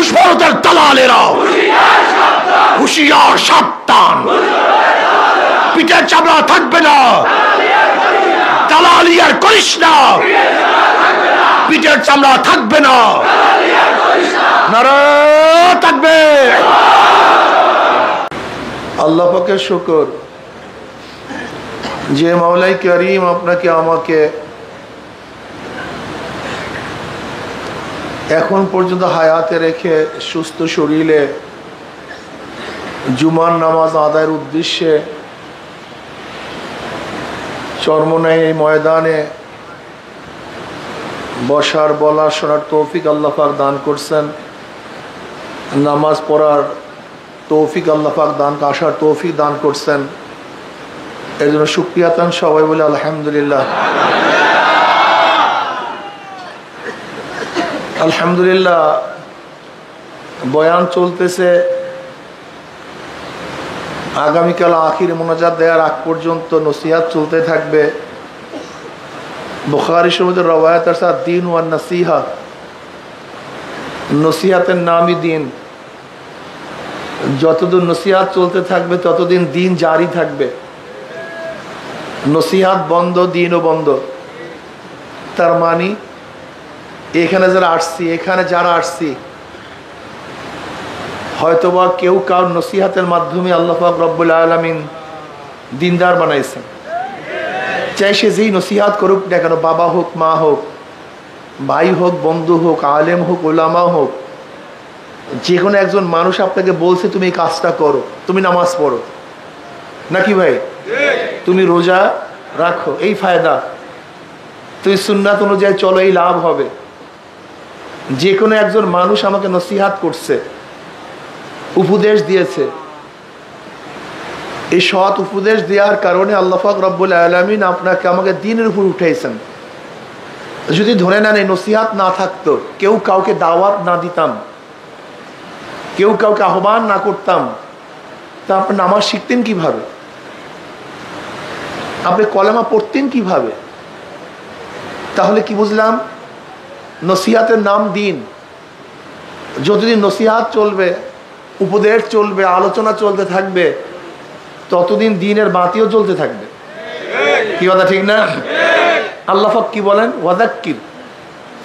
মুশবরতের দালালেরা হুঁশিয়ার সাবধান, পিঠের চামড়া থাকবে না, দালালি আর করিস না, পিঠের চামড়া থাকবে না, নারা থাকবে। আল্লাহ পাকের শুকর যে মাওলাই করিম আপনাকে আমাকে এখন পর্যন্ত হায়াতে রেখে সুস্থ শরীরে জুমার নামাজ আদায়ের উদ্দেশ্যে চরমনাই ময়দানে বসার বলা শোনার তৌফিক আল্লাহ পাক দান করছেন, নামাজ পড়ার তৌফিক আল্লাহ পাক দান আসার তৌফিক দান করছেন। এর জন্য শুকরিয়া তান সবাই বলে আলহামদুলিল্লাহ। আলহামদুলিল্লাহ বয়ান চলতেছে, আগামীকাল আখির মোনাজাত দেওয়ার আগ পর্যন্ত নসিহাত চলতে থাকবে। বুখারী শরীফের রওয়ায়াত আছে দ্বীন ওয়ান নসিহা, নসিহাতের নামই দিন। যতদিন নসিহাত চলতে থাকবে ততদিন দিন জারি থাকবে। নসিহাত বন্ধ, দিনও বন্ধ। তার মানে এখানে যারা আসছি হয়তোবা কেউ কার নসিহাতের মাধ্যমে আল্লাহ পাক রব্বুল আলামিন দিনদার বানাইছেন। চাই সে যেই নসিহাত করুক না কেন, বাবা হোক, মা হোক, ভাই হোক, বন্ধু হোক, আলেম হোক, ওলামা হোক, যে কোনো একজন মানুষ আপনাকে বলছে তুমি এই কাজটা করো, তুমি নামাজ পড়ো, নাকি ভাই, তুমি রোজা রাখো, এই ফায়দা, তুমি সুন্নাত অনুযায়ী চলো, এই লাভ হবে। যে কোনো একজন মানুষ আমাকে নসিহাত করছে, উপদেশ দিয়েছে, এই সৎ উপদেশ দেওয়ার কারণে আল্লাহ পাক রব্বুল আলামিন আপনাকে আমাকে দিনের উপর উঠাইছেন। যদি ধরে নেন এই নসিহাত না থাকতো, কেউ কাউকে দাওয়াত না দিতাম, কেউ কাউকে আহ্বান না করতাম, তা আপনি নামাজ শিখতেন কিভাবে, আপনি কলেমা পড়তেন কিভাবে? তাহলে কি বুঝলাম? নসিহাতের নাম দিন। যতদিন নসিহাত চলবে, উপদেশ চলবে, আলোচনা চলতে থাকবে, ততদিন দিনের বাতিও চলতে থাকবে। কি কথা ঠিক না? আল্লাহ পাক কি বলেন? ওয়াযাক্কির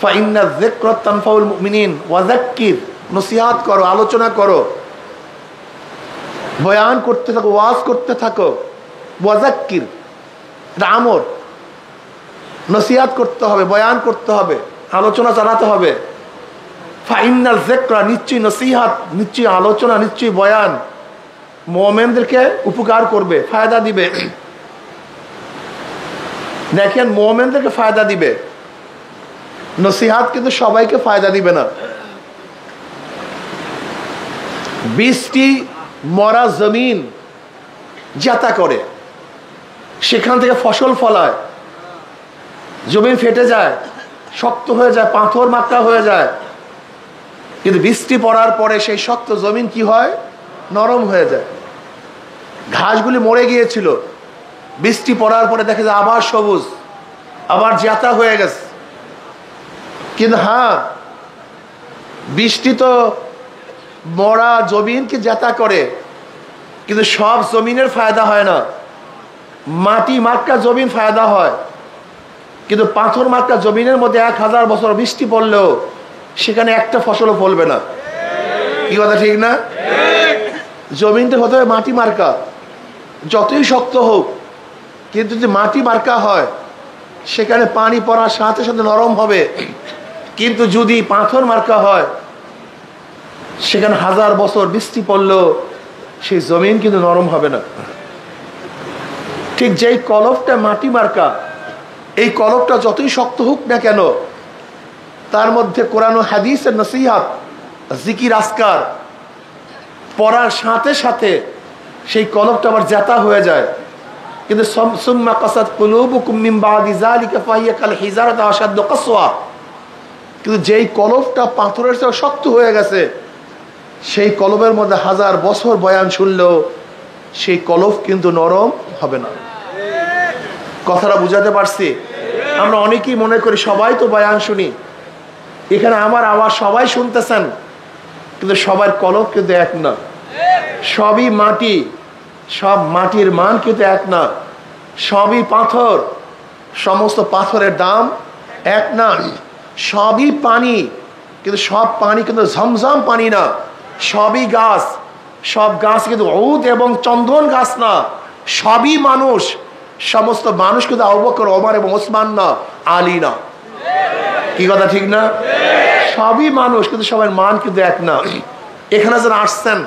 ফাইন্না যিকরাত তানফাউল মুমিনিন। ওয়াযাক্কির, নসিহাত করো, আলোচনা করো, বয়ান করতে থাকো, ওয়াজ করতে থাকো। ওয়াযাক্কির, এটা আমর। নসিহাত করতে হবে, বয়ান করতে হবে, আলোচনা চালাতে হবে। ফাইন্না যিকরা, নিশ্চয়ই নসিহাত, নিশ্চয়ই আলোচনা, নিশ্চয়ই বয়ান মুমিনদেরকে উপকার করবে, ফায়দা দিবে। দেখেন, মুমিনদেরকে ফায়দা দিবে, নসিহাত কিন্তু সবাইকে ফায়দা দিবে না। 20টি মরা জমিন জাতা করে, সেখান থেকে ফসল ফলায়, জমিন ফেটে যায়, শক্ত হয়ে যায়, পাথর মাত্রা হয়ে যায়, কিন্তু বৃষ্টি পড়ার পরে সেই শক্ত জমিন কি হয়? নরম হয়ে যায়। ঘাসগুলি মরে গিয়েছিল, বৃষ্টি পড়ার পরে দেখে যায় আবার সবুজ, আবার জাতা হয়ে গেছে। কিন্তু হ্যাঁ, বৃষ্টি তো মরা জমিনকে জাতা করে, কিন্তু সব জমিনের ফায়দা হয় না। মাটি মার্কা জমিন ফায়দা হয়, কিন্তু পাথর মার্কা জমিনের মধ্যে 1000 বছর বৃষ্টি পড়লেও সেখানে একটা ফসলও ফলবে না। কি কথা ঠিক না? জমিনটা হতে হবে মাটি মার্কা, যতই শক্ত হোক, কিন্তু যদি মাটি মার্কা হয় সেখানে পানি পড়ার সাথে সাথে নরম হবে। কিন্তু যদি পাথর মার্কা হয় সেখানে 1000 বছর বৃষ্টি পড়লেও সেই জমিন কিন্তু নরম হবে না। ঠিক যেই কলবটা মাটি মার্কা, এই কলবটা যতই শক্ত হোক না কেন, তার মধ্যে কোরআন ও হাদিসের নসিহত, জিকির, আজকার পড়ার সাথে সাথে সেই কলবটা আবার জাতা হয়ে যায়। কিন্তু সুম্মা কাসাত কুলুবুকুম মিন বাদি যালিকা ফাহিয়া কাল হিজারাতি আশাদ্দু কাসওয়া, কিন্তু যেই কলবটা পাথরের চেয়ে শক্ত হয়ে গেছে, সেই কলবের মধ্যে 1000 বছর বয়ান শুনলেও সেই কলব কিন্তু নরম হবে না। কথাটা বুঝাতে পারছি? আমরা অনেকেই মনে করি সবাই তো বয়ান শুনি, এখানে আমার আওয়াজ সবাই শুনতেছেন, কিন্তু সবার কলব কিন্তু এক না, সবই মাটি, সব মাটির মান কিন্তু এক না, সবই পাথর, সমস্ত পাথরের দাম এক না, সবই পানি কিন্তু সব পানি কিন্তু ঝমঝম পানি না, সবই গাছ, সব গাছ কিন্তু ঔদ এবং চন্দন গাছ না, সবই মানুষ, সমস্ত মানুষ কিন্তু আবু বকর, ওমর এবং ওসমান না, আলী না। কি কথা ঠিক না? সবই মানুষ কিন্তু সবার মান কিন্তু এক না। এখানে যারা আসছেন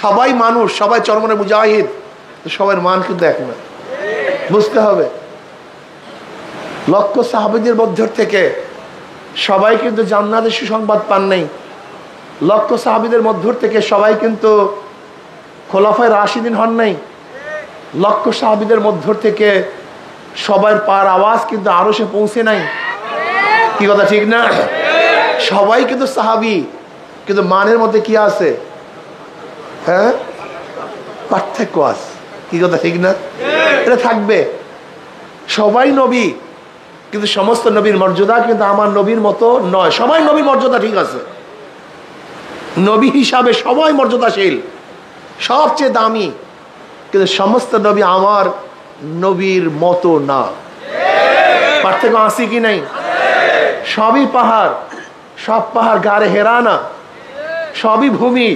সবাই মানুষ, সবাই চরমনে মুজাহিদ, সবার মান কিন্তু এক না, বুঝতে হবে। লক্ষ সাহাবীদের মধ্যে থেকে সবাই কিন্তু জান্নাতের সুসংবাদ পান নাই, লক্ষ সাহাবীদের মধ্য থেকে সবাই কিন্তু খোলাফায়ে রাশিদিন হন নাই, লক্ষ সাহাবীদের মধ্য থেকে সবার পার আওয়াজ কিন্তু আরশে পৌঁছে নাই। কি কথা ঠিক না? সবাই কিন্তু সাহাবী, কিন্তু মানের মধ্যে কি আছে? হ্যাঁ, পার্থক্য আছে। কি কথা ঠিক না? এটা থাকবে। সবাই নবী, কিন্তু সমস্ত নবীর মর্যাদা কিন্তু আমার নবীর মতো নয়। সবাই নবীর মর্যাদা ঠিক আছে, নবী হিসাবে সবাই মর্যাদাশীল, সবচেয়ে দামি, কিন্তু সমস্ত নবী আমার নবীর মতো না। পার্থক্য আছে কি নাই? সবই পাহাড়, সব পাহাড় গাড়ে হেরা না, সবই ভূমি,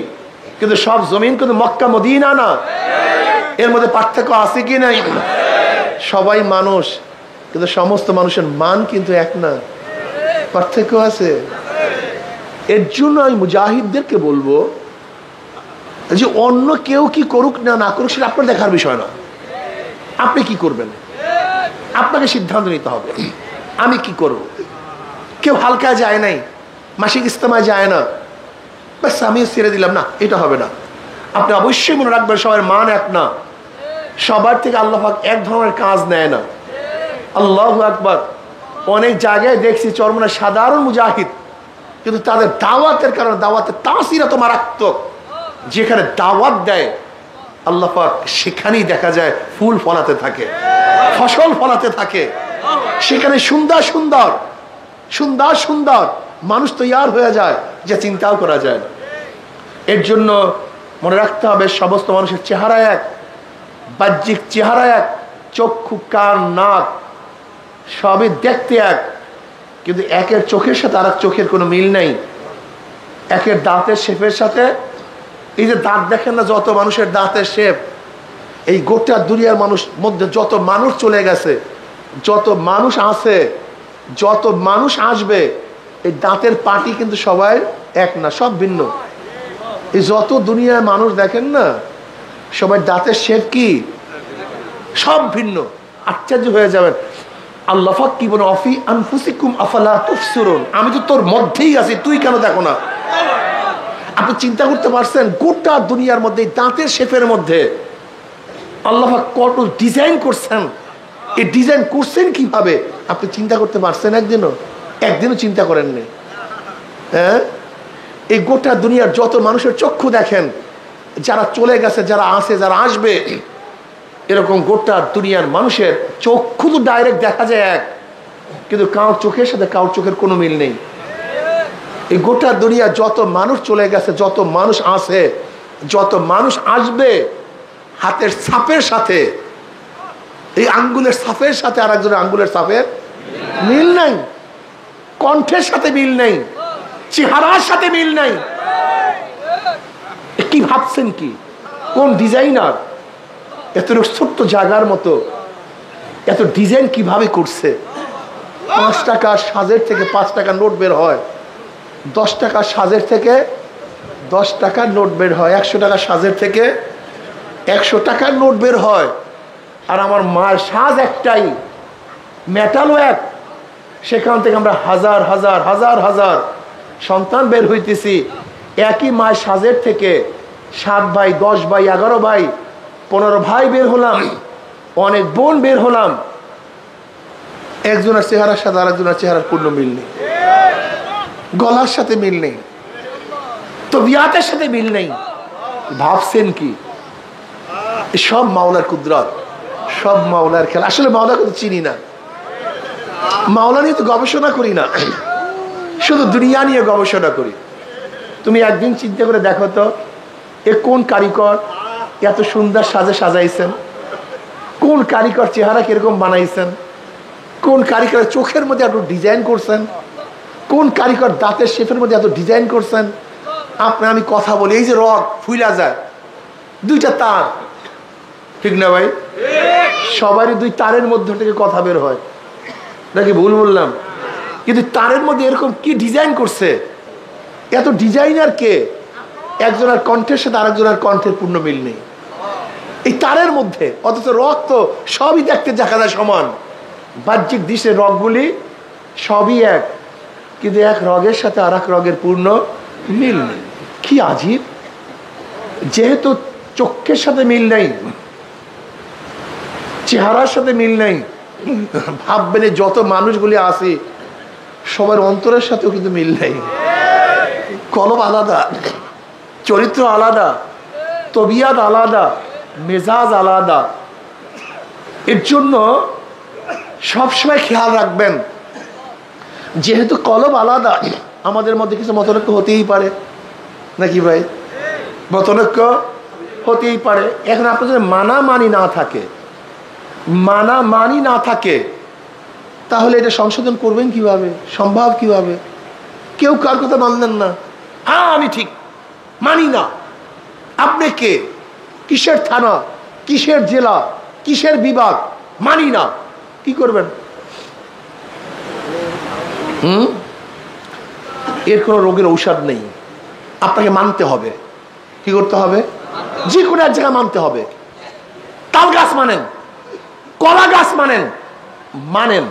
কিন্তু সব জমিন কিন্তু মক্কা মদিনা না। এর মধ্যে পার্থক্য আছে কি নাই? সবাই মানুষ, কিন্তু সমস্ত মানুষের মান কিন্তু এক না, পার্থক্য আছে। এর জন্য আমি মুজাহিদদেরকে বলবো যে অন্য কেউ কি করুক না না করুক সেটা আপনার দেখার বিষয় না। আপনি কি করবেন আপনাকে সিদ্ধান্ত নিতে হবে। আমি কি করব? কেউ হালকায় যায় নাই, মাসিক ইস্তেমায় যায় না, ব্যাস আমিও ছেড়ে দিলাম, না, এটা হবে না। আপনি অবশ্যই মনে রাখবেন সবার মান এক না, সবার থেকে আল্লাহ পাক এক ধরনের কাজ নেয় না। আল্লাহু আকবার। অনেক জায়গায় দেখছি চরমনা সাধারণ মুজাহিদ, কিন্তু তাদের দাওয়াতের কারণে দাওয়াতের তাসির এত মারাত্মক, যেখানে দাওয়াত দেয় আল্লাহ পাক সেখানেই দেখা যায় ফুল ফলাতে থাকে, ফসল ফলাতে থাকে, সেখানে সুন্দর সুন্দর সুন্দর সুন্দর মানুষ তৈয়ার হয়ে যায় যা চিন্তাও করা যায় না। এর জন্য মনে রাখতে হবে সমস্ত মানুষের চেহারা এক, বাহ্যিক চেহারা এক, চক্ষু কান নাক সবই দেখতে এক, কিন্তু একের চোখের সাথে আর এক চোখের কোনো মিল নাই, একের দাঁতের শেপের সাথে। এই যে দাঁত দেখেন না, যত মানুষের দাঁতের শেপ, এই গোটা দুনিয়ার মানুষ মধ্যে যত মানুষ চলে গেছে, যত মানুষ আছে, যত মানুষ আসবে, এই দাঁতের পাটি কিন্তু সবাই এক না, সব ভিন্ন। এই যত দুনিয়ার মানুষ দেখেন না, সবাই দাঁতের শেপ কি সব ভিন্ন। আশ্চর্য হয়ে যাবেন। আল্লাহ পাক কি বলে, অফি আনফুসিকুম আফালা তুবসিরুন, আমি তো তোর মধ্যেই আছি, তুই কেন দেখো না? আপনি চিন্তা করতে পারছেন গোটা দুনিয়ার মধ্যে দাঁতের শেপের মধ্যে আল্লাহ পাক কত ডিজাইন করছেন, এই ডিজাইন করছেন কিভাবে আপনি চিন্তা করতে পারছেন? একদিনও চিন্তা করেননি। হ্যাঁ, এই গোটা দুনিয়ার যত মানুষের চক্ষু দেখেন, যারা চলে গেছে, যারা আছে, যারা আসবে, এরকম গোটা দুনিয়ার মানুষের চক্ষু তো ডাইরেক্ট দেখা যায় এক, কিন্তু কারোর চোখের সাথে কারোর চোখের কোনো মিল নেই। এই গোটা দুনিয়া যত মানুষ চলে গেছে, যত মানুষ আছে, যত মানুষ আসবে, হাতের ছাপের সাথে, এই আঙ্গুলের ছাপের সাথে আর একজনের আঙ্গুলের ছাপের মিল নাই, কণ্ঠের সাথে মিল নেই, চেহারার সাথে মিল নাই। কি ভাবছেন? কি কোন ডিজাইনার এত ছোট্ট জায়গার মতো এত ডিজাইন কিভাবে করছে? 5 টাকার সাজের থেকে 5 টাকার নোট বের হয়, 10 টাকার সাজের থেকে 10 টাকার নোট বের হয়, 100 টাকার সাজের থেকে 100 টাকার নোট বের হয়। আর আমার মার সাজ একটাই, মেটালও এক, সেখান থেকে আমরা হাজার হাজার হাজার হাজার সন্তান বের হইতেছি। একই মায়ের সাজের থেকে 7 ভাই, 10 ভাই, 11 ভাই, 15 ভাই বের হলাম, অনেক বোন বের হলাম, একজনের চেহারার সাথে আর একজনের চেহারার পূর্ণ মিল নেই, গলার সাথে মিল নেই, তবিয়াতের সাথে মিল নেই। ভাবছেন কি? সব মাওলার কুদরত, সব মাওলার খেলা। আসলে মাওলা কিন্তু চিনি না, মাওলা নিয়ে তো গবেষণা করি না, শুধু দুনিয়া নিয়ে গবেষণা করি। তুমি একদিন চিন্তা করে দেখো তো, এ কোন কারিগর এত সুন্দর সাজে সাজাইছেন? কোন কারিগর চেহারা কিরকম বানাইছেন? কোন কারিগর চোখের মধ্যে এত ডিজাইন করছেন? কোন কারিগর দাঁতের শেপের মধ্যে এত ডিজাইন করছেন? আপনার আমি কথা বলি, এই যে রগ ফুইলা যায়, দুইটা তার, ঠিক না ভাই? সবারই দুই তারের মধ্যে থেকে কথা বের হয়, নাকি ভুল বললাম? কিন্তু তারের মধ্যে এরকম কি ডিজাইন করছে? এত ডিজাইনার কে? একজনের কণ্ঠের সাথে আরেকজনের কণ্ঠের পূর্ণ মিল নেই এই তারের মধ্যে, অথচ রগ তো সবই দেখতে দেখা যায় সমান, বাহ্যিক দৃশ্যের রগগুলি সবই এক, কিন্তু এক রগের সাথে আর এক রগের পূর্ণ মিল নেই। কি আজীব! যেহেতু চোখের সাথে মিল নেই, চেহারার সাথে মিল নেই, ভাববেন যত মানুষগুলি আছে সবার অন্তরের সাথেও কিন্তু মিল নেই। কলব আলাদা, চরিত্র আলাদা, তবিয়াত আলাদা, মেজাজ আলাদা। এর জন্য সবসময় খেয়াল রাখবেন, যেহেতু কলব আলাদা, আমাদের মধ্যে কিছু মতনৈক্য হতেই পারে, নাকি ভাই? মতনৈক্য হতেই পারে। এখন আপনাদের মানামানি না থাকে, মানামানি না থাকে, তাহলে এটা সংশোধন করবেন কিভাবে? সম্ভব কিভাবে? কেউ কার কথা মানলেন না, হ্যাঁ আমি ঠিক মানি না। আপনি কে? কিসের থানা, কিসের জেলা, কিসের বিভাগ? মানি না। কি করবেন? এর কোনো রোগের ঔষধ নেই, আপনাকে মানতে হবে। কি করতে হবে? যে কোনো এক জায়গায় মানতে হবে। তাল গাছ মানেন, কলা গাছ মানেন, মানেন।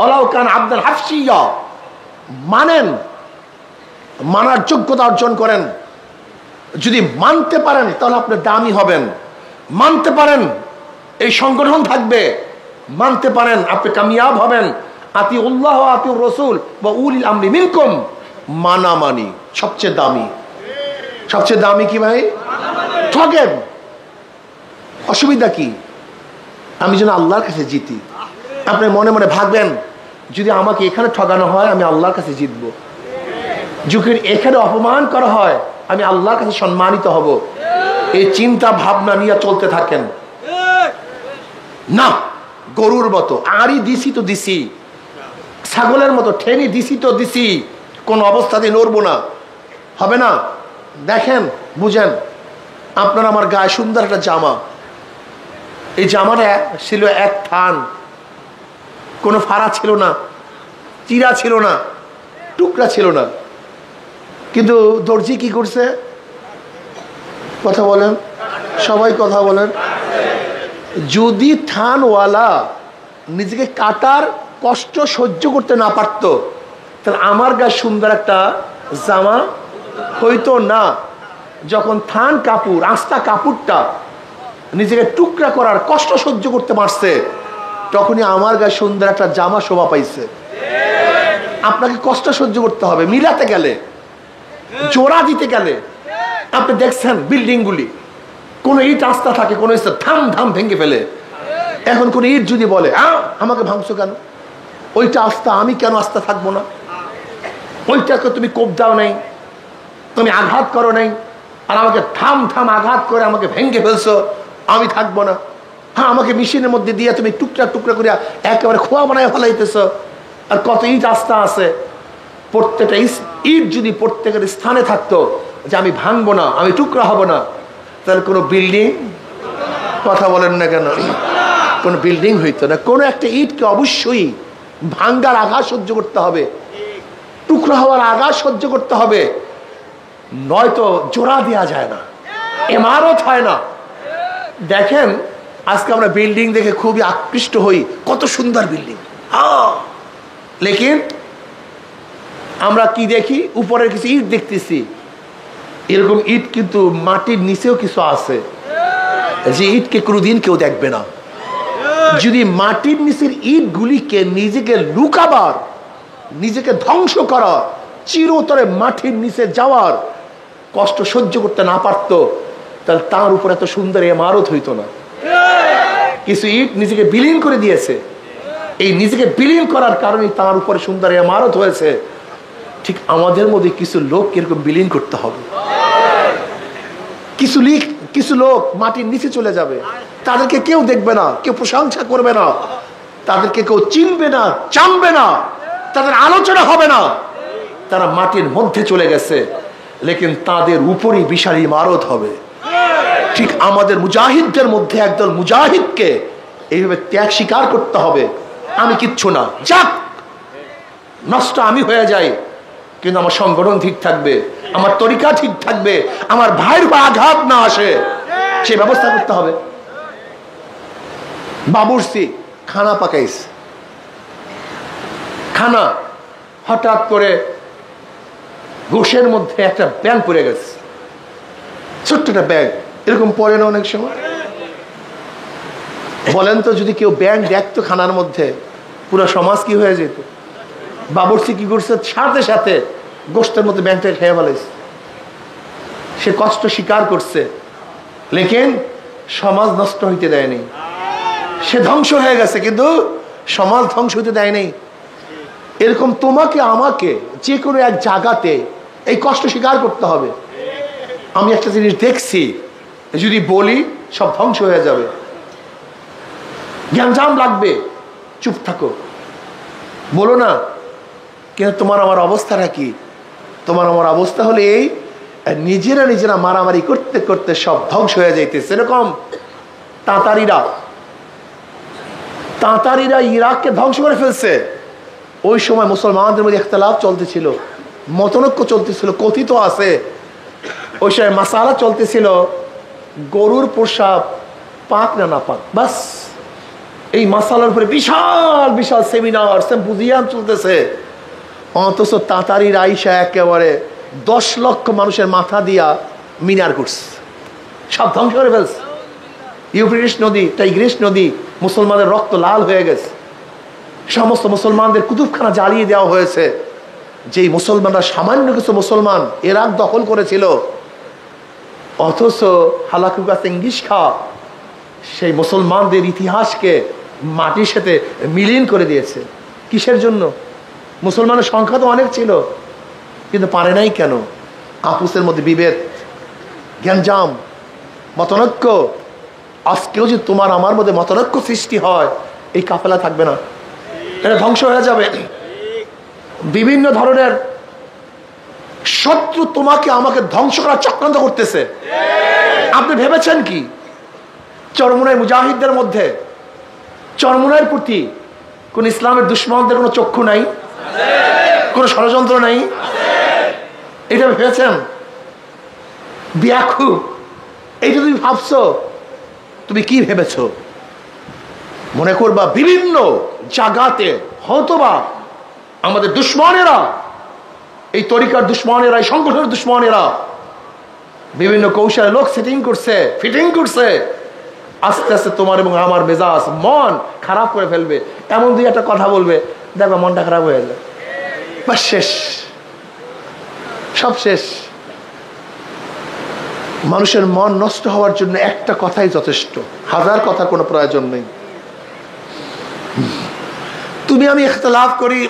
অলাউকান আব্দুল হাফসিয়া মানেন, মানার যোগ্যতা অর্জন করেন। যদি মানতে পারেন তাহলে আপনি দামি হবেন, মানতে পারেন এই সংগঠন থাকবে, মানতে পারেন আপনি কামিয়াব হবেন। আতিউল্লাহ ওয়া আতিউর রাসূল ওয়া উলিল আমরি মিনকুম, মানামানি সবচেয়ে দামি। সবচেয়ে দামি কি ভাই? ঠকেন, অসুবিধা কি? আমি যেন আল্লাহর কাছে জিতি। আপনি মনে মনে ভাববেন, যদি আমাকে এখানে ঠকানো হয় আমি আল্লাহর কাছে জিতব, যুগের এখানে অপমান করা হয় আমি আল্লাহর কাছে সম্মানিত হব। এই চিন্তা ভাবনা নিয়ে চলতে থাকেন। না, গরুর মতো আড়ি দিছি তো দিছি, ছাগলের মতো ঠেনি দিছি তো দিছি, কোন অবস্থাতে নড়বো না, হবে না। দেখেন, বুঝেন, আপনার আমার গায়ে সুন্দর একটা জামা, এই জামাটা ছিল এক থান, কোনো ফাড়া ছিল না, চিরা ছিল না, টুকরা ছিল না, কিন্তু দর্জি কি করছে? কথা বলেন, সবাই কথা বলেন। যদি থানওয়ালা নিজেকে কাটার কষ্ট সহ্য করতে না পারত, তাহলে আমার গায়ে সুন্দর একটা জামা হইতো না। যখন থান কাপড়, আস্তা কাপড়টা নিজেকে টুকরা করার কষ্ট সহ্য করতে পারছে, তখনই আমার গায়ে সুন্দর একটা জামা শোভা পাইছে। আপনাকে কষ্ট সহ্য করতে হবে, মিলাতে গেলে, জোড়া দিতে গেলে। আপনি দেখছেন বিল্ডিং গুলি, কোন ইট আস্তা থাকে, কোন ইট ধাম ধাম ভেঙে ফেলে। এখন কোন ইট যদি বলে আমাকে ভাঙছো কেন, ওইটা আস্তা, আমি কেন আস্তা থাকবো না? ওইটাকে তুমি কোপ দাও নাই, তুমি আঘাত করো নাই, আর আমাকে থাম থাম আঘাত করে আমাকে ভেঙে ফেলছো, আমি থাকবো না। হ্যাঁ, আমাকে মেশিনের মধ্যে দিয়ে তুমি টুকরা টুকরা করে একেবারে খোয়া বানায় ফেলাইতেছ। আর কত ইট আস্তা আছে, প্রত্যেকটা ইট যদি প্রত্যেকের স্থানে থাকতো যে আমি ভাঙবো না, আমি টুকরা হব না, তাহলে কোনো বিল্ডিং, কথা বলেন না কেন, কোনো বিল্ডিং হইতো না। কোনো একটা ইটকে অবশ্যই ভাঙ্গার আঘাত সহ্য করতে হবে, টুকরা হওয়ার আঘাত সহ্য করতে হবে, নয়তো জোড়া দেওয়া যায় না, ইমারত হয় না। দেখেন, আজকে আমরা বিল্ডিং দেখে খুবই আকৃষ্ট হই, কত সুন্দর বিল্ডিং, লেকিন আমরা কি দেখি? উপরের কিছু ইট দেখতেছি, এরকম ইট কিন্তু মাটির নিচেও কিছু আছে, যে ইটকে কোনোদিন কেউ দেখবে না। যদি মাটির নিচের ইটগুলিকে নিজেকে লুকাবার, নিজেকে ধ্বংস করা, চিরতরে মাটির নিচে যাওয়ার কষ্ট সহ্য করতে না পারতো, তাহলে তার উপর এত সুন্দর ইমারত হইতো না। কিছু ইট নিজেকে বিলীন করে দিয়েছে, এই নিজেকে বিলীন করার কারণে তার উপরে সুন্দর ইমারত হয়েছে। ঠিক আমাদের মধ্যে কিছু লোক এরকম বিলীন করতে হবে। কিছু লোক মাটির নিচে চলে যাবে, তাদেরকে কেউ দেখবে না, কেউ প্রশংসা করবে না, তাদেরকে কেউ চিনবে না, জানবে না, তাদের আলোচনা হবে না। তারা মাটির মধ্যে চলে গেছে, লেকিন তাদের উপরই বিশাল ইমারত হবে। ঠিক আমাদের মুজাহিদদের মধ্যে একদল মুজাহিদকে এইভাবে ত্যাগ স্বীকার করতে হবে। আমি কিচ্ছু না, যাক নষ্ট আমি হয়ে যাই, কিন্তু আমার সংগঠন ঠিক থাকবে, আমার তরিকা ঠিক থাকবে, আমার ভাইয়ের উপর আঘাত না আসে, সে ব্যবস্থা করতে হবে। বাবুর্চি খানা পাকাইছে, খানা হঠাৎ করে গোশের মধ্যে একটা ব্যাং পড়ে গেছে, ছোট্ট একটা ব্যাগ, এরকম পড়ে না অনেক সময়। বলেন তো যদি কেউ ব্যাং দেখতো খানার মধ্যে, পুরো সমাজ কি হয়ে যেত? বাবুর্চি কি করছে, সাথে সাথে গোশতের মধ্যে ব্যাংকটা খেয়ে ফেলেছে। সে কষ্ট স্বীকার করছে, লেকিন সমাজ নষ্ট হইতে দেয়নি। সে ধ্বংস হয়ে গেছে, কিন্তু সমাজ ধ্বংস হইতে দেয়নি। এরকম তোমাকে আমাকে যে কোনো এক জায়গাতে এই কষ্ট স্বীকার করতে হবে। আমি একটা জিনিস দেখছি, যদি বলি সব ধ্বংস হয়ে যাবে, জ্ঞানজাম লাগবে, চুপ থাকো, বলো না। কিন্তু তোমার আমার অবস্থাটা কি? তোমার আমার অবস্থা হলে এই, নিজেরা মারামারি করতে করতে সব ধ্বংস হয়ে যাইতেছে। এরকম তাঁতারিরা ইরাককে ধ্বংস করে ফেলছে। ওই সময় মুসলমানদের মধ্যে ইখতিলাফ চলতেছিল, মতনৈক্য চলতেছিল, কথিত আছে ওই সময় মাসালা চলতেছিল, গরুর প্রসাব পাক না না পাক, বাস এই মাসালার উপরে বিশাল বিশাল সেমিনার সিম্পোজিয়াম চলতেছে। অথচ তাঁতারির আইসা একেবারে 10 লক্ষ মানুষের মাথা দিয়া মিনার করছে, সব ধ্বংস করে ফেলছে। ইউফ্রেটিস নদী, টাইগ্রিস নদী, মুসলমানদের রক্ত লাল হয়ে গেছে। সমস্ত মুসলমানদের কুতুবখানা জ্বালিয়ে দেওয়া হয়েছে। যেই মুসলমানরা সামান্য কিছু মুসলমান ইরাক দখল করেছিল, অথচ হালাকুকা চেঙ্গিস খা সেই মুসলমানদের ইতিহাসকে মাটির সাথে মিলিন করে দিয়েছে। কিসের জন্য? মুসলমানের সংখ্যা তো অনেক ছিল, কিন্তু পারে নাই কেন? আপুসের মধ্যে বিভেদ, জ্ঞানজাম, মতনৈক্য। আজকেও যদি তোমার আমার মধ্যে মতনৈক্য সৃষ্টি হয়, এই কাফেলা থাকবে না, এটা ধ্বংস হয়ে যাবে। বিভিন্ন ধরনের শত্রু তোমাকে আমাকে ধ্বংস করার চক্রান্ত করতেছে। আপনি ভেবেছেন কি চরমুনাই মুজাহিদদের মধ্যে, চরমুনাইয়ের প্রতি কোন ইসলামের দুশ্মনদের কোনো চক্ষু নাই, কোন ষড়যন্ত্র নাই? এটা ভেবেছেন? ব্যাকুল, এইটা তুমি ভাবছো? তুমি কি ভেবেছো? মনে করবা বিভিন্ন জায়গাতে হয়তোবা আমাদের দুশ্মনেরা, এই তরিকার দুশ্মনেরা, এই সংগঠনের দুশ্মনেরা বিভিন্ন কৌশলে লোক সেটিং করছে, ফিটিং করছে। আস্তে আস্তে তোমার এবং আমার মেজাজ, মন খারাপ করে ফেলবে। এমন দুই একটা কথা বলবে, দেখবে মনটা খারাপ হয়ে যায়, বাস শেষ, সব শেষ। মানুষের মন নষ্ট হওয়ার জন্য একটা কথাই যথেষ্ট, হাজার কথা কোনো প্রয়োজন নেই। তুমি আমি ইখতিলাফ করি,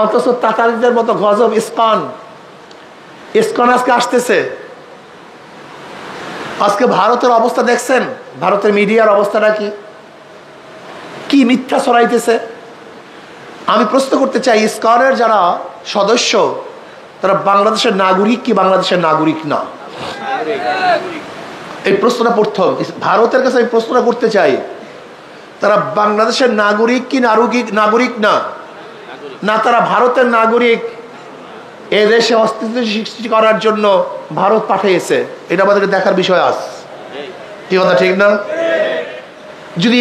অথচ তাতারিদের মতো গজব ইসকন আজকে আসতেছে। আজকে ভারতের অবস্থা দেখছেন, ভারতের মিডিয়ার অবস্থাটা কি মিথ্যা ছড়াইতেছে। আমি প্রশ্ন করতে চাই, ইসকনের যারা সদস্য তারা বাংলাদেশের নাগরিক কি বাংলাদেশের নাগরিক না? এই প্রশ্নটা প্রথম ভারতের কাছে আমি প্রশ্নটা করতে চাই, তারা বাংলাদেশের নাগরিক কি নাগরিক না? না তারা ভারতের নাগরিক, এদেশে অস্তিত্ব সৃষ্টি করার জন্য ভারত পাঠিয়েছে? এটা আমাদেরকে দেখার বিষয় আছে, কি কথা ঠিক না? যদি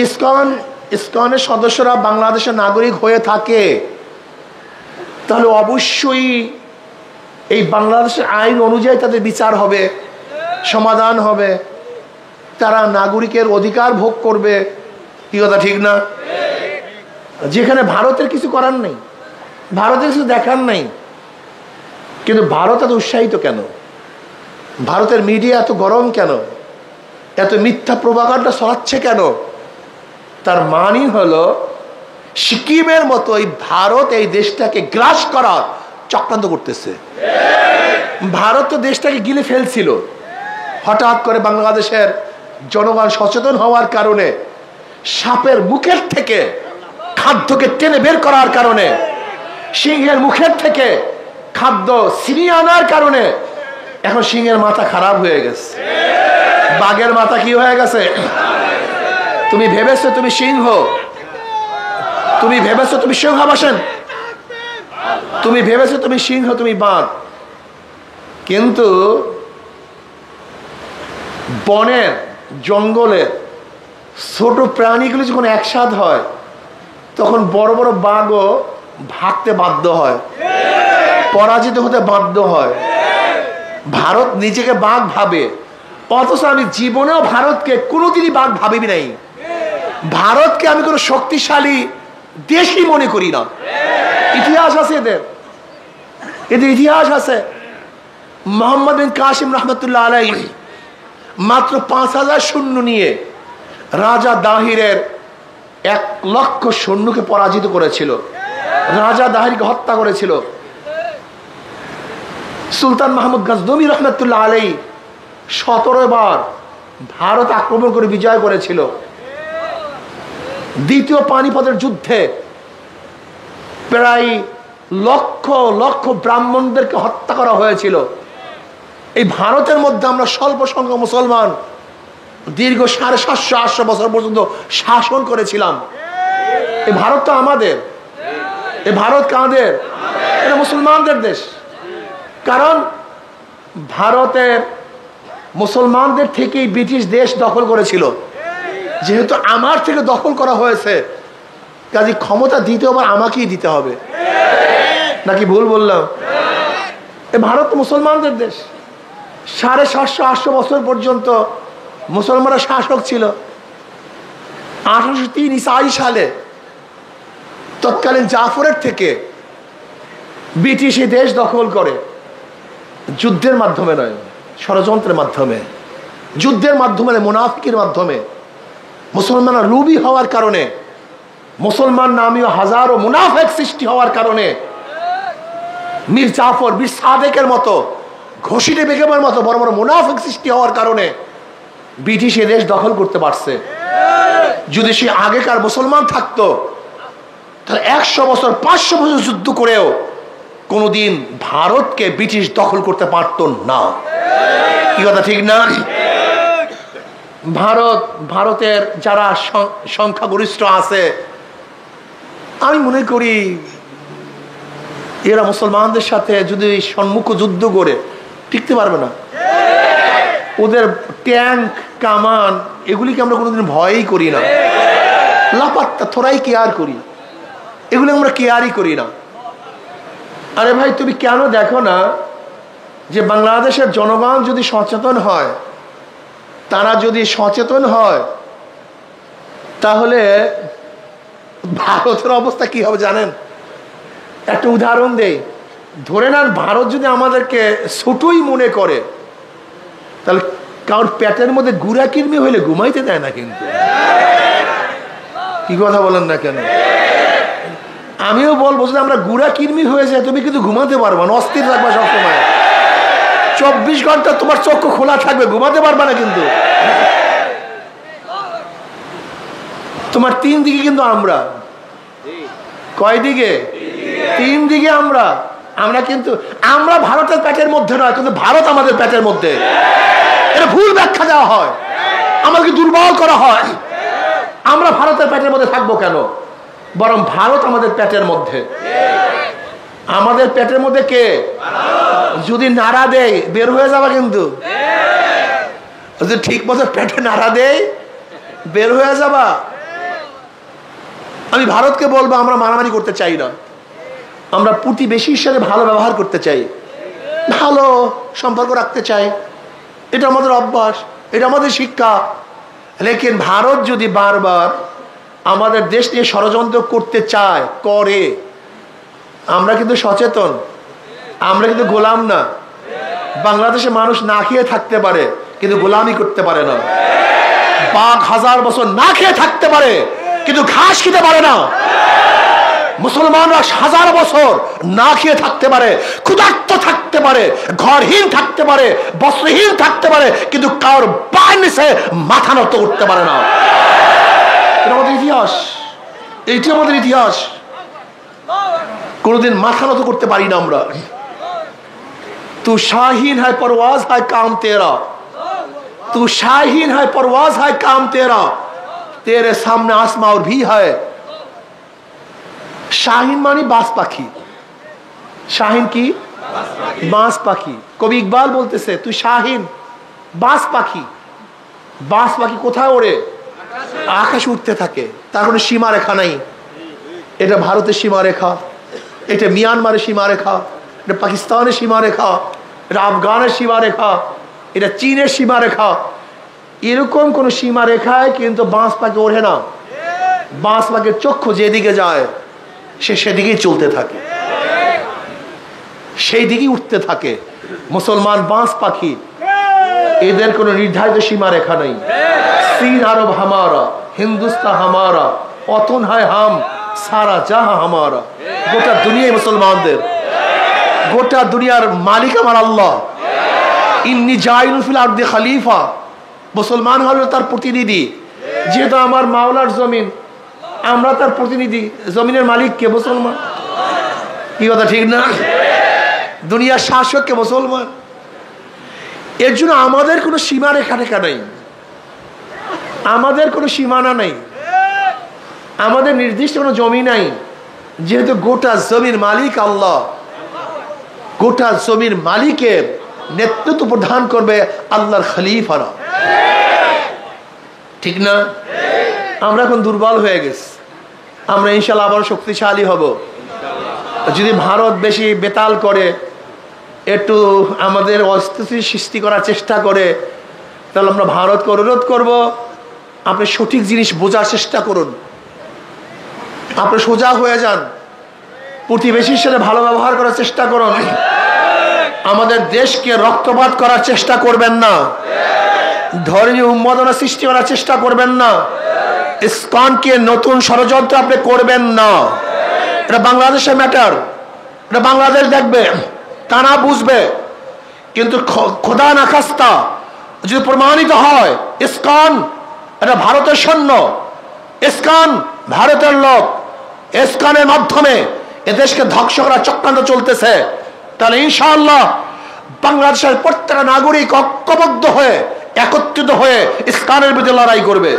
ইসকনের সদস্যরা বাংলাদেশের নাগরিক হয়ে থাকে, তাহলে অবশ্যই এই বাংলাদেশের আইন অনুযায়ী তাদের বিচার হবে, সমাধান হবে, তারা নাগরিকের অধিকার ভোগ করবে, কি কথা ঠিক না? যেখানে ভারতের কিছু করার নেই, ভারতের কিছু দেখার নেই, কিন্তু ভারত এত উৎসাহিত কেন? ভারতের মিডিয়া এত গরম কেন? এত মিথ্যা প্রভাকাণ্ডা ছড়াচ্ছে কেন? তার মানি হলো সিকিমের মতো এই ভারত এই দেশটাকে গ্রাস করার চক্রান্ত করতেছে। ভারত তো দেশটাকে গিলে ফেলছিল, হঠাৎ করে বাংলাদেশের জনগণ সচেতন হওয়ার কারণে, সাপের মুখের থেকে খাদ্যকে টেনে বের করার কারণে, সিংহের মুখের থেকে খাদ্য ছিনিয়ে আনার কারণে এখন সিংহের মাথা খারাপ হয়ে গেছে, বাঘের মাথা কি হয়ে গেছে। তুমি ভেবেছো তুমি সিংহ, তুমি ভেবেছো তুমি সিংহাবাসন, তুমি ভেবেছো তুমি সিংহ, তুমি বাঘ। কিন্তু বনের জঙ্গলের ছোট প্রাণীগুলো যখন একসাথ হয় তখন বড় বড় বাঘও ভাগতে বাধ্য হয়, পরাজিত হতে বাধ্য হয়। ভারত নিজেকে বাঘ ভাবে, অথচ আমি জীবনেও ভারতকে কোনোদিনই বাঘ ভাবিনি নাই। ভারতকে আমি কোনো শক্তিশালী দেশই মনে করি না। ইতিহাস আছে এদের, এদের ইতিহাস আছে। মোহাম্মদ বিন কাসিম রহমতুল্লাহ আলাইহি মাত্র 5000 সৈন্য নিয়ে রাজা দাহিরের 1,00,000 সৈন্যকে পরাজিত করেছিল, রাজা দাহিরকে হত্যা করেছিল। সুলতান মাহমুদ গজনবী রহমতুল্লাহ আলাইহি 17 বার ভারত আক্রমণ করে বিজয় করেছিল। দ্বিতীয় পানিপথের যুদ্ধে প্রায় লক্ষ লক্ষ ব্রাহ্মণদেরকে হত্যা করা হয়েছিল। এই ভারতের মধ্যে আমরা স্বল্প সংখ্যক মুসলমান দীর্ঘ 750-800 বছর পর্যন্ত শাসন করেছিলাম। এই ভারত তো আমাদের, এই ভারত কাদের? এটা মুসলমানদের দেশ। কারণ ভারতের মুসলমানদের থেকেই ব্রিটিশ দেশ দখল করেছিল। যেহেতু আমার থেকে দখল করা হয়েছে, কাজে ক্ষমতা দ্বিতীয়বার আমাকেই দিতে হবে, নাকি ভুল বললাম? এ ভারত মুসলমানদের দেশ। 750-800 বছর পর্যন্ত মুসলমানরা শাসক ছিল। 1803 ঈসাই সালে তৎকালীন জাফরের থেকে ব্রিটিশ এই দেশ দখল করে, যুদ্ধের মাধ্যমে নয়, ষড়যন্ত্রের মাধ্যমে, যুদ্ধের মাধ্যমে, মুনাফিকের মাধ্যমে। মুসলমানরা লোভী হওয়ার কারণে, মুসলমান নামীয় হাজারো মুনাফিক সৃষ্টি হওয়ার কারণে মীর জাফর, বীর সাদেকের মতো, ঘষিটে বেগমের মতো বড় বড় মুনাফিক সৃষ্টি হওয়ার কারণে ব্রিটিশ এ দেশ দখল করতে পারছে। যদি সে আগেকার মুসলমান থাকতো তাহলে 100 বছর 500 বছর যুদ্ধ করেও কোনোদিন ভারতকে ব্রিটিশ দখল করতে পারত না। কি কথা ঠিক না? ভারতের যারা সংখ্যাগরিষ্ঠ আছে, আমি মনে করি এরা মুসলমানদের সাথে যদি সম্মুখ যুদ্ধ করে টিকতে পারবে না। ওদের ট্যাঙ্ক, কামান, এগুলিকে আমরা কোনোদিন ভয়ই করি না, লাপাত্তা থোড়াই কেয়ার করি, এগুলি আমরা কেয়ারই করি না। আরে ভাই, তুমি কেন দেখো না যে বাংলাদেশের জনগণ যদি সচেতন হয়, তারা যদি সচেতন হয়, তাহলে ভারতের অবস্থা কি হবে জানেন? একটা উদাহরণ দেই। ধরে নেন ভারত যদি আমাদেরকে ছোটই মনে করে, তাহলে কারোর পেটের মধ্যে গুড়া কিরমি হইলে ঘুমাইতে দেয় না। কিন্তু কি কথা বলেন না কেন? আমিও বলবো যদি আমরা গুড়া কিরমি হয়ে যায়, তুমি কিন্তু ঘুমাতে পারবা না, অস্থির থাকবা সবসময়। 24 ঘন্টা তোমার চক্ষু খোলা থাকবে, ঘুমাতে পারবা না। কিন্তু তোমার 3 দিকে কিন্তু আমরা, কয় দিকে? 3 দিকে আমরা। কিন্তু আমরা ভারতের পেটের মধ্যে নয়, কিন্তু ভারত আমাদের পেটের মধ্যে। এটা ভুল ব্যাখ্যা দেওয়া হয়, আমাদেরকে দুর্বল করা হয়। আমরা ভারতের পেটের মধ্যে থাকবো কেন? বরং ভারত আমাদের পেটের মধ্যে। আমাদের পেটের মধ্যে কে? যদি নাড়া দেয় বের হয়ে যাবা, কিন্তু যদি ঠিক মতো পেটে নাড়া দেয় বের হয়ে যাবা। আমি ভারতকে বলবো, আমরা মারামারি করতে চাই না, আমরা প্রতিবেশীর সাথে ভালো ব্যবহার করতে চাই, ভালো সম্পর্ক রাখতে চাই। এটা আমাদের অভ্যাস, এটা আমাদের শিক্ষা। লেকিন ভারত যদি বারবার আমাদের দেশ নিয়ে ষড়যন্ত্র করতে চায়, করে, আমরা কিন্তু সচেতন, আমরা কিন্তু গোলাম না। বাংলাদেশে মানুষ না খেয়ে থাকতে পারে, কিন্তু গোলামি করতে পারে না। বাঘ 1000 বছর না খেয়ে থাকতে পারে, কিন্তু ঘাস খেতে পারে না। মুসলমানরা হাজার বছর না খেয়ে থাকতে পারে, ক্ষুধার্ত থাকতে পারে, ঘরহীন থাকতে পারে, বস্ত্রহীন থাকতে পারে, কিন্তু কারোর পায়ের নিচে মাথা নত করতে পারে না। এটা আমাদের ইতিহাস, এইটি আমাদের ইতিহাস। কোনদিন মাথা নত করতে পারি না আমরা। তু শাহিন है परवाज है काम तेरा, तू शाहीन है परवाज है काम तेरा, तेरे सामने आसमां और भी है। শাহিন মানে বাজ পাখি। শাহিন কি? বাজ পাখি। কবি ইকবাল বলতেছে তুই শাহিন, বাজ পাখি। বাজ পাখি কোথায় ওড়ে? আকাশে উঠতে থাকে, তার কোনো সীমারেখা নাই। এটা ভারতের সীমারেখা, এটা মিয়ানমারের সীমারেখা, এটা পাকিস্তানের সীমারেখা, এটা আফগানের সীমারেখা, এটা চীনের সীমারেখা। এরকম কোন সীমারেখায় কিন্তু বাজ পাখি ওঠে না। বাজ পাখির চক্ষু যেদিকে যায় সে সেদিকেই চলতে থাকে, সেই দিকেই উঠতে থাকে। মুসলমান বাজ পাখি, এদের কোনো নির্ধারিত সীমারেখা নেই। চীন আরব হামারা, হিন্দুস্তান হামারা, অতন হয় হাম, সারা জাহা হামারা। গোটা দুনিয়ায় মুসলমানদের, গোটা দুনিয়ার মালিক আমার আল্লাহ। ইন্নী জাইলুন ফিল আরদি খলিফা, মুসলমান হলো তার প্রতিনিধি। যেহেতু আমার মাওলার জমিন, আমরা তার প্রতিনিধি। জমিনের মালিক কে? মুসলমান। কি কথা ঠিক না? দুনিয়ার শাসক কে? মুসলমান। এর জন্য আমাদের কোনো সীমারেখা রেখা নেই, আমাদের কোনো সীমানা নেই, আমাদের নির্দিষ্ট কোনো জমি নাই। যেহেতু গোটা জমির মালিক আল্লাহ, গোটা জমির মালিকের নেতৃত্ব প্রদান করবে আল্লাহর খলিফারা। ঠিক না? আমরা এখন দুর্বল হয়ে গেছি, আমরা ইনশাআল্লাহ আবার শক্তিশালী হব। যদি ভারত বেশি বেতাল করে, একটু আমাদের অস্থিতি সৃষ্টি করার চেষ্টা করে, তাহলে আমরা ভারতকে অনুরোধ করব আপনি সঠিক জিনিস বোঝার চেষ্টা করুন, আপনি সোজা হয়ে যান, প্রতিবেশীর সাথে ভালো ব্যবহার করার চেষ্টা করুন। আমাদের দেশকে রক্তপাত করার চেষ্টা করবেন না, ধর্মীয় উন্মাদনা সৃষ্টি করার চেষ্টা করবেন না, ইসকনকে নতুন ষড়যন্ত্র আপনি করবেন না। এটা বাংলাদেশের ম্যাটার, এটা বাংলাদেশ দেখবে, তারা বুঝবে। কিন্তু খোদা না খাস্তা যদি প্রমাণিত হয় ইসকন এটা ভারতের সৈন্য, ইসকন ভারতের লোক, ইসকনের মাধ্যমে এদেশকে ধ্বংস করার চক্রান্ত চলতেছে, তাহলে ইনশাআল্লাহ বাংলাদেশের প্রত্যেকটা নাগরিক ঐক্যবদ্ধ হয়ে একত্রিত হয়ে ইসকনের বিরুদ্ধে লড়াই করবে।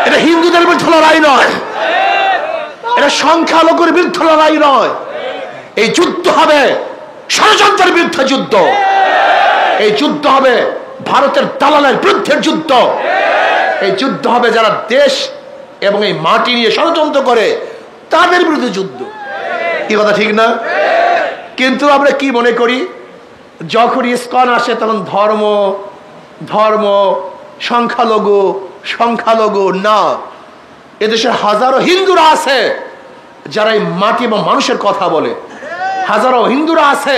এটা হিন্দুদের বিরুদ্ধে লড়াই নয়, এটা সংখ্যালঘুর বিরুদ্ধে লড়াই নয়। এই যুদ্ধ হবে ষড়যন্ত্রের বিরুদ্ধে যুদ্ধ, এই যুদ্ধ হবে ভারতের দালালের বিরুদ্ধে যুদ্ধ, এই যুদ্ধ হবে যারা দেশ এবং এই মাটি নিয়ে ষড়যন্ত্র করে তাদের বিরুদ্ধে যুদ্ধ। কি কথা ঠিক না? কিন্তু আমরা কি মনে করি, যখন ইসকন আসে তখন ধর্ম ধর্ম, সংখ্যালঘু সংখ্যালঘু না। এদেশের হাজারো হিন্দুরা আছে যারা এই মাটি এবং মানুষের কথা বলে, হাজারো হিন্দুরা আছে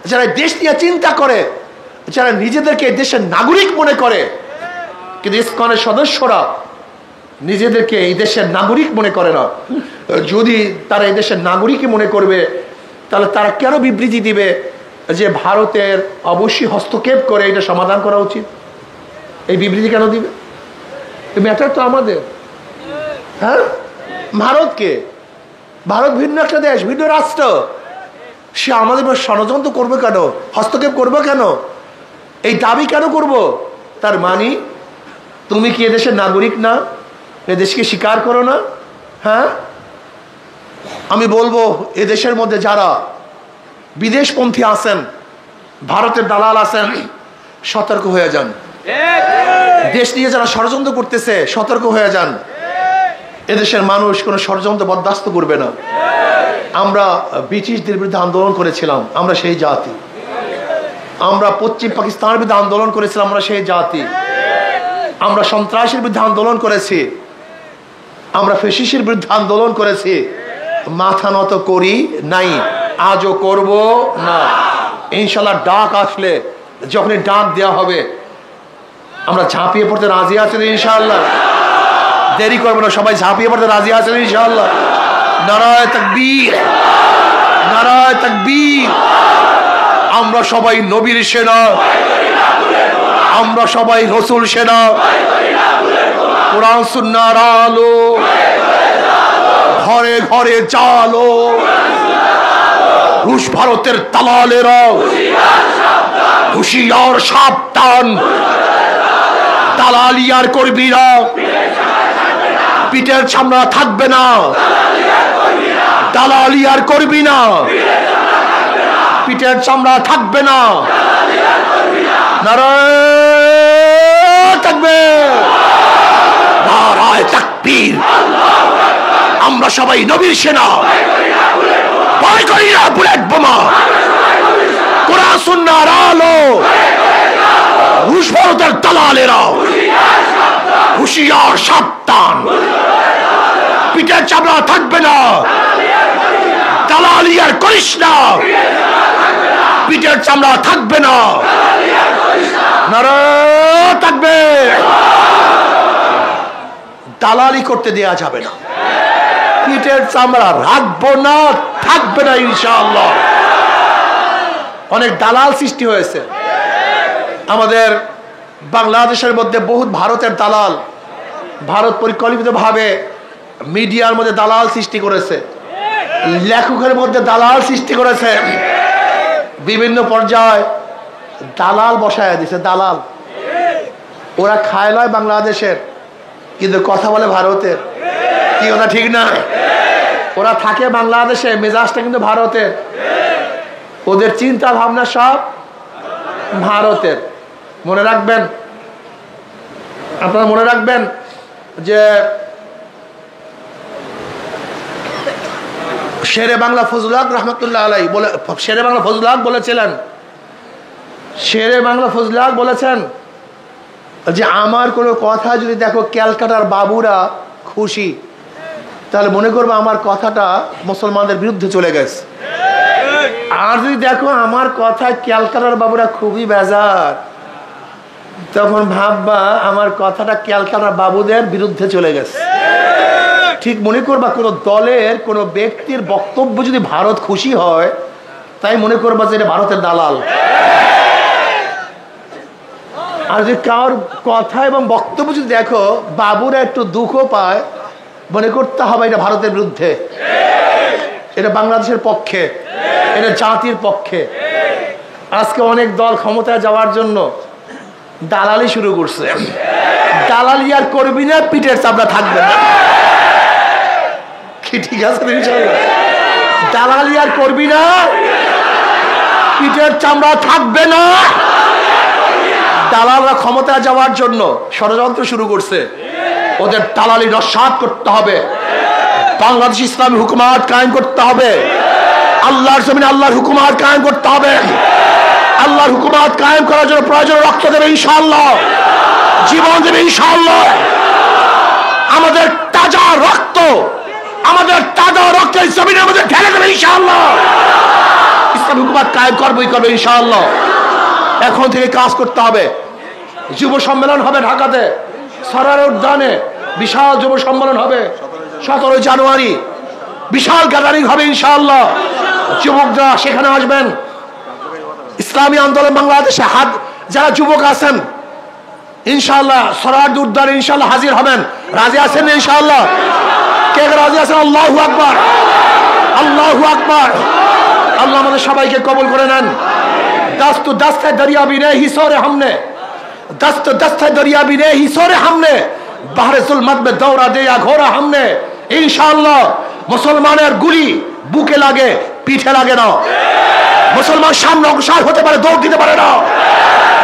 যারা দেশ নিয়ে চিন্তা করে, যারা নিজেদেরকে দেশের নাগরিক মনে করে। কিন্তু ইসকনের সদস্যরা নিজেদেরকে এই দেশের নাগরিক মনে করে না। যদি তারা এই দেশের নাগরিকই মনে করবে, তাহলে তারা কেন বিবৃতি দিবে যে ভারতের অবশ্যই হস্তক্ষেপ করে এটা সমাধান করা উচিত? এই বিবৃতি কেন দিবে? এই ম্যাটার তো আমাদের। হ্যাঁ, ভারতকে, ভারত ভিন্ন একটা দেশ, ভিন্ন রাষ্ট্র, সে আমাদের ষড়যন্ত্র করবে কেন, হস্তক্ষেপ করবে কেন, এই দাবি কেন করব? তার মানে তুমি কি এদেশের নাগরিক না? এদেশকে স্বীকার করো না? হ্যাঁ, আমি বলবো এদেশের মধ্যে যারা বিদেশপন্থী আছেন, ভারতের দালাল আছেন, সতর্ক হয়ে যান। দেশ নিয়ে যারা ষড়যন্ত্র করতেছে সতর্ক হয়ে যান। এদেশের মানুষ কোনো ষড়যন্ত্র বরদাস্ত করবে না। আমরা ব্রিটিশদের বিরুদ্ধে আন্দোলন করেছিলাম, আমরা সেই জাতি। আমরা পশ্চিম পাকিস্তানের বিরুদ্ধে আন্দোলন করেছিলাম, আমরা সেই জাতি। আমরা সন্ত্রাসের বিরুদ্ধে আন্দোলন করেছি, আমরা ফ্যাসিস্টের বিরুদ্ধে আন্দোলন করেছি, মাথা নত করি নাই, আজও করব না। ইনশাল্লাহ ডাক আসলে, যখনই ডাক দেওয়া হবে আমরা ঝাঁপিয়ে পড়তে রাজি আছেন ইনশাআল্লাহ? দেরি করবো না, সবাই ঝাঁপিয়ে পড়তে রাজি আছেন ইনশাআল্লাহ? নারায়ে তাকবীর, নারায়ে তাকবীর। আমরা সবাই নবীর সেনা, আমরা সবাই রাসূল সেনা। কোরআন সুন্নাহর আলো ঘরে ঘরে জালো। রুশ ভারতের দালালেরা হুঁশিয়ার সাবধান। দালালি আর করবি না, পিঠের চামড়া থাকবে না। দালালি আর করবি না, পিঠের চামড়া থাকবে না। নারায়ে তাকবীর, নারায়ে তাকবীর। আমরা সবাই নবীর সেনা, ভয় করি না বুলেট বোমা। কোরআন সুন্নাহর আলো রুশ ভারতের দালালেরা হুঁশিয়ার সাবধান। পিঠের চামড়া থাকবে না, দালালি আর করিস না, পিঠের চামড়া থাকবে না। নারায়ে তাকবীর। দালালি করতে দেয়া যাবে না, পিঠের চামড়া রাখবো না, থাকবে না ইনশাআল্লাহ। অনেক দালাল সৃষ্টি হয়েছে আমাদের বাংলাদেশের মধ্যে, বহুত ভারতের দালাল। ভারত পরিকল্পিতভাবে মিডিয়ার মধ্যে দালাল সৃষ্টি করেছে, লেখকের মধ্যে দালাল সৃষ্টি করেছে, বিভিন্ন পর্যায়ে দালাল বসায় দিছে। দালাল ওরা খায় নয় বাংলাদেশের, কিন্তু কথা বলে ভারতের। কি ওরা ঠিক না? ওরা থাকে বাংলাদেশে, মেজাজটা কিন্তু ভারতের। ওদের চিন্তা ভাবনা সব ভারতের। মনে রাখবেন, আপনারা মনে রাখবেন যে শেরে বাংলা ফজলুল হক রহমতুল্লাহ আলাই বলে, শেরে বাংলা ফজলুল হক বলেছিলেন, শেরে বাংলা ফজলুল হক বলেছেন যে আমার কোনো কথা যদি দেখো ক্যালকাটার বাবুরা খুশি, তাহলে মনে করবো আমার কথাটা মুসলমানদের বিরুদ্ধে চলে গেছে। আর যদি দেখো আমার কথা ক্যালকাটার বাবুরা খুবই বেজার, তখন ভাববা আমার কথাটা ক্যালকাটার বাবুদের বিরুদ্ধে চলে গেছে। ঠিক মনে করবা কোনো দলের কোনো ব্যক্তির বক্তব্য যদি ভারত খুশি হয়, তাই মনে করবা যে এটা ভারতের দালাল। আর যদি কারোর কথা এবং বক্তব্য যদি দেখো বাবুরা একটু দুঃখ পায়, মনে করতে হবে এটা ভারতের বিরুদ্ধে, এটা বাংলাদেশের পক্ষে, এটা জাতির পক্ষে। আজকে অনেক দল ক্ষমতায় যাওয়ার জন্য দালালি শুরু করছে। দালালি আর করবি না, পিঠের চামড়া থাকবে না। কি ঠিক আছে? দালালি আর করবি না, পিঠের চামড়া থাকবে না। দালালরা ক্ষমতায় যাওয়ার জন্য ষড়যন্ত্র শুরু করছে। ওদের দালালি নস্যাৎ করতে হবে। বাংলাদেশ ইসলামী হুকুমাত কায়েম করতে হবে। আল্লাহর জমিনে আল্লাহর হুকুমাত কায়েম করতে হবে। আল্লাহর হুকুমাত কায়েম করার জন্য প্রয়োজন রক্ত দেবে ইনশাআল্লাহ, জীবন দেবে ইনশাআল্লাহ। আমাদের তাজা রক্ত, আমাদের তাজা রক্তের জমিনের মধ্যে ঢেলে দেবে ইনশাআল্লাহ। ইসলামী হুকুমাত কায়েম করবই করবে ইনশাআল্লাহ। এখন থেকে কাজ করতে হবে। যুব সম্মেলন হবে ঢাকাতে, সরার উদ্যানে বিশাল যুব সম্মেলন হবে 17 জানুয়ারি। বিশাল গ্যাদারিং হবে ইনশাআল্লাহ। যুবকরা সেখানে আসবেন। ইসলামী আন্দোলন বাংলাদেশে হাত যারা যুবক আছেন ইনশাআল্লাহ সরার উদ্যানে ইনশাআল্লাহ হাজির হবেন। রাজি আছেন ইনশাআল্লাহ? কে রাজি আছেন? আল্লাহু আকবার, আল্লাহু আকবার। আল্লাহ আমাদের সবাইকে কবুল করে নেন। दस्त दस्त है दरिया भी ने हिसोरे हमने, दस्त दस्त है दरिया भी ने हिसोरे हमने, बाहर जुल्मत में दौड़ा दिया घोरा हमने। इंशाअल्लाह मुसलमानेर गुली बुके लागे पीठे लागे ना। मुसलमान सामने अग्रसर होते पारे, दौड़ दिते पारे ना।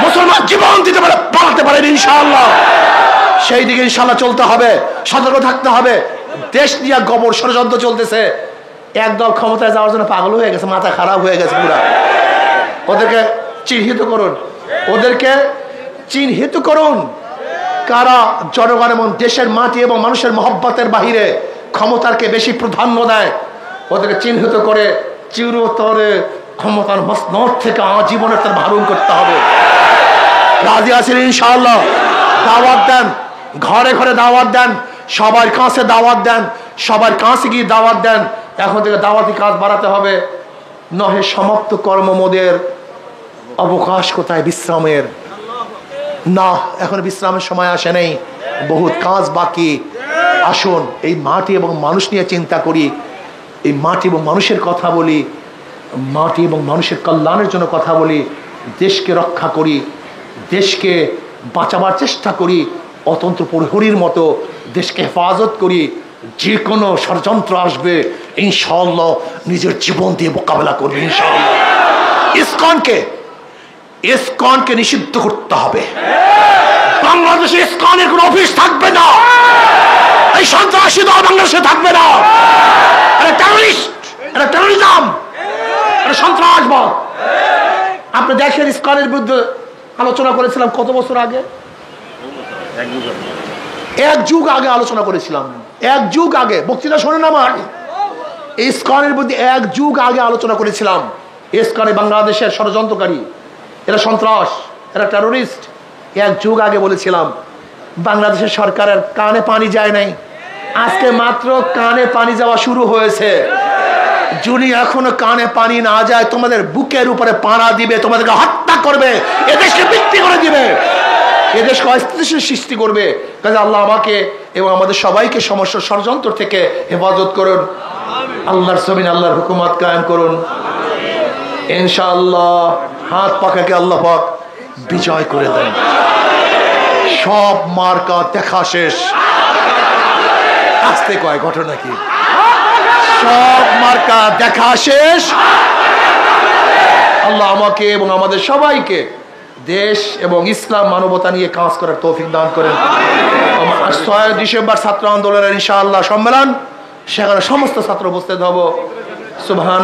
मुसलमान जीवन दिते पारे, पालाते पारे इंशाअल्लाह। সেই দিকে ইনশাআল্লাহ চলতে হবে, সতর্ক থাকতে হবে। দেশ নিয়ে গবর ষড়যন্ত্র চলতেছে। একদল ক্ষমতায় যাওয়ার জন্য পাগল হয়ে গেছে, মাথা খারাপ হয়ে গেছে পুরা। ওদেরকে চিহ্নিত করুন, ওদেরকে চিহ্নিত করুন কারা জনগণ এবং দেশের মাটি এবং মানুষের মহব্বতের বাহিরে ক্ষমতাকে বেশি প্রাধান্য দেয়। ওদেরকে চিহ্নিত করে চিরতরে ক্ষমতার মসনদ থেকে আজীবনের তার মাহরুম করতে হবে। রাজি আছেন ইনশাআল্লাহ? দাওয়াত দেন, ঘরে ঘরে দাওয়াত দেন। সবার কাছে দাওয়াত দেন, সবার কাছে গিয়ে দাওয়াত দেন। এখন থেকে দাওয়াতি কাজ বাড়াতে হবে। নহে সমাপ্ত কর্মমোদের অবকাশ কোথায় বিশ্রামের? না, এখন বিশ্রামের সময় আসে নেই, বহুত কাজ বাকি। আসুন এই মাটি এবং মানুষ নিয়ে চিন্তা করি, এই মাটি এবং মানুষের কথা বলি, মাটি এবং মানুষের কল্যাণের জন্য কথা বলি, দেশকে রক্ষা করি, দেশকে বাঁচাবার চেষ্টা করি, অতন্ত্র প্রহরীর মতো দেশকে হেফাজত করি। যে কোনো ষড়যন্ত্র আসবে ইনশাআল্লাহ নিজের জীবন দিয়ে মোকাবেলা করবে ইনশাআল্লাহ। ইসকনকে নিষিদ্ধ করতে হবে। বাংলাদেশে ইসকনের কোনো অফিস থাকবে না, এই সন্ত্রাসী দল বাংলাদেশে থাকবে না। এটা টেররিস্ট, এটা টেররিজম, এটা সন্ত্রাসবাদ। আপনি দেখেন ইসকনের বিরুদ্ধে আলোচনা করেছিলাম কত বছর আগে? 1 যুগ আগে আলোচনা করেছিলাম, 1 যুগ আগে। বক্তৃতা শোনেন আমার, ইসকনের বিরুদ্ধে 1 যুগ আগে আলোচনা করেছিলাম। ইসকন বাংলাদেশের ষড়যন্ত্রকারী, এরা সন্ত্রাস, এরা টেররিস্ট। 1 যুগ আগে বলেছিলাম। বাংলাদেশের সরকারের কানে পানি যায় নাই, আজকে মাত্র কানে পানি যাওয়া শুরু হয়েছে। যদি এখনো কানে পানি না যায়, তোমাদের বুকের উপরে পাড়া দিবে, তোমাদেরকে হত্যা করবে, এদেশকে বিক্রি করে দিবে, এদেশকে অস্থিতিশীল সৃষ্টি করবে। কাজে আল্লাহ আমাকে এবং আমাদের সবাইকে সমস্ত ষড়যন্ত্র থেকে হেফাজত করুন। আল্লাহর জমিন আল্লাহর হুকুমত কায়েম করুন ইনশাআল্লাহ। হাত পাকাকে আল্লাহ পাক বিজয় করে দেন। সব মার্কা দেখা শেষ। আস্তে কয় ঘটনা কি? সব মার্কা দেখা শেষ। আল্লাহ আমাকে এবং আমাদের সবাইকে দেশ এবং ইসলাম মানবতা নিয়ে কাজ করার তৌফিক দান করেন। 6 ডিসেম্বর ছাত্র আন্দোলনের ইনশাআল্লাহ সম্মেলন, সেখানে সমস্ত ছাত্র উপস্থিত হব। সুবহান